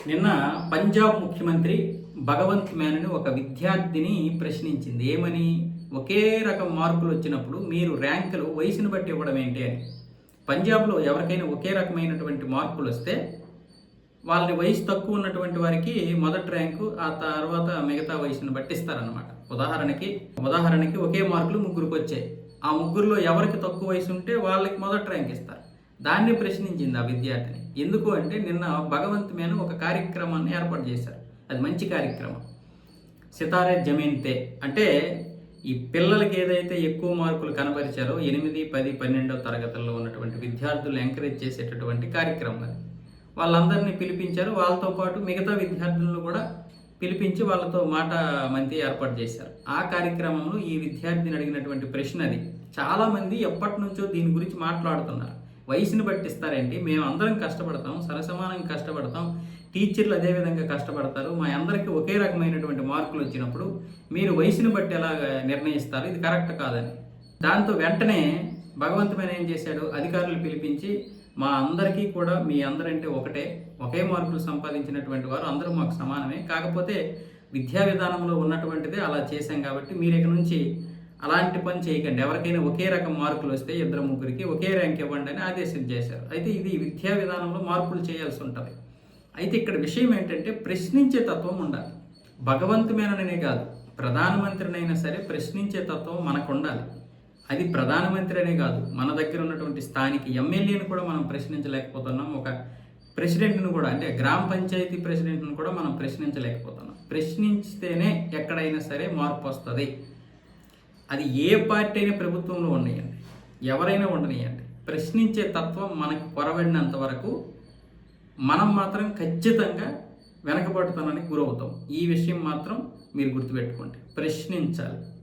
నిన్న పంజాబ్ ముఖ్యమంత్రి భగవంత్ మాన్ ఒక విద్యార్థిని ప్రశ్నించింది. ఏమని? ఒకే రకం మార్కులు వచ్చినప్పుడు మీరు ర్యాంకులు వయసును బట్టి ఇవ్వడం ఏంటి అని. పంజాబ్లో ఎవరికైనా ఒకే రకమైనటువంటి మార్కులు వస్తే వాళ్ళని వయసు తక్కువ ఉన్నటువంటి వారికి మొదటి ర్యాంకు, ఆ తర్వాత మిగతా వయసును బట్టి ఇస్తారనమాట. ఉదాహరణకి ఒకే మార్కులు ముగ్గురికి వచ్చాయి. ఆ ముగ్గురులో ఎవరికి తక్కువ వయసు ఉంటే వాళ్ళకి మొదటి ర్యాంక్ ఇస్తారు. దాన్ని ప్రశ్నించింది ఆ విద్యార్థిని. ఎందుకు అంటే నిన్న భగవంత్ మాన్ ఒక కార్యక్రమాన్ని ఏర్పాటు చేశారు. అది మంచి కార్యక్రమం. సితారే జమీన్తే అంటే ఈ పిల్లలకి ఏదైతే ఎక్కువ మార్కులు కనబరిచారో 8, 10, 12వ తరగతుల్లో ఉన్నటువంటి విద్యార్థులు ఎంకరేజ్ చేసేటటువంటి కార్యక్రమం అది. వాళ్ళందరినీ పిలిపించారు. వాళ్ళతో పాటు మిగతా విద్యార్థులను కూడా పిలిపించి వాళ్ళతో మాట మంతి ఏర్పాటు చేశారు. ఆ కార్యక్రమంలో ఈ విద్యార్థిని అడిగినటువంటి ప్రశ్న అది. చాలామంది ఎప్పటి నుంచో దీని గురించి మాట్లాడుతున్నారు. వయసుని బట్టి ఇస్తారేంటి? మేము అందరం కష్టపడతాం, సరసమానంగా కష్టపడతాం, టీచర్లు అదేవిధంగా కష్టపడతారు, మా అందరికీ ఒకే రకమైనటువంటి మార్కులు వచ్చినప్పుడు మీరు వయసుని బట్టి ఎలా నిర్ణయిస్తారు? ఇది కరెక్ట్ కాదని. దాంతో వెంటనే భగవంత్ మాన్ ఏం చేశాడు? అధికారులు పిలిపించి మా అందరికీ కూడా మీ అందరంటే ఒకటే, ఒకే మార్కులు సంపాదించినటువంటి వారు అందరూ మాకు సమానమే, కాకపోతే విద్యా విధానంలో ఉన్నటువంటిదే అలా చేశాం కాబట్టి మీరు ఇక నుంచి అలాంటి పని చేయకండి, ఎవరికైనా ఒకే రకం మార్కులు వస్తే 2, 3కి ఒకే ర్యాంక్ ఇవ్వండి అని ఆదేశం చేశారు. అయితే ఇది విద్యా విధానంలో మార్పులు చేయాల్సి ఉంటుంది. అయితే ఇక్కడ విషయం ఏంటంటే ప్రశ్నించే తత్వం ఉండాలి. భగవంత్ మాన్ అనే కాదు, ప్రధానమంత్రినైనా సరే ప్రశ్నించే తత్వం మనకు ఉండాలి. అది ప్రధానమంత్రి అనే కాదు, మన దగ్గర ఉన్నటువంటి స్థానిక ఎమ్మెల్యేని కూడా మనం ప్రశ్నించలేకపోతున్నాం. ఒక ప్రెసిడెంట్ను కూడా, అంటే గ్రామ పంచాయతీ ప్రెసిడెంట్ను కూడా మనం ప్రశ్నించలేకపోతున్నాం. ప్రశ్నించితేనే ఎక్కడైనా సరే మార్పు వస్తుంది. అది ఏ పార్టీ అయినా ప్రభుత్వంలో ఉండనియండి, ఎవరైనా ఉండనియండి, ప్రశ్నించే తత్వం మనకు పొరబడినంత వరకు మనం మాత్రం ఖచ్చితంగా వెనకబడుతానికి గురవుతాం. ఈ విషయం మాత్రం మీరు గుర్తుపెట్టుకోండి. ప్రశ్నించాలి.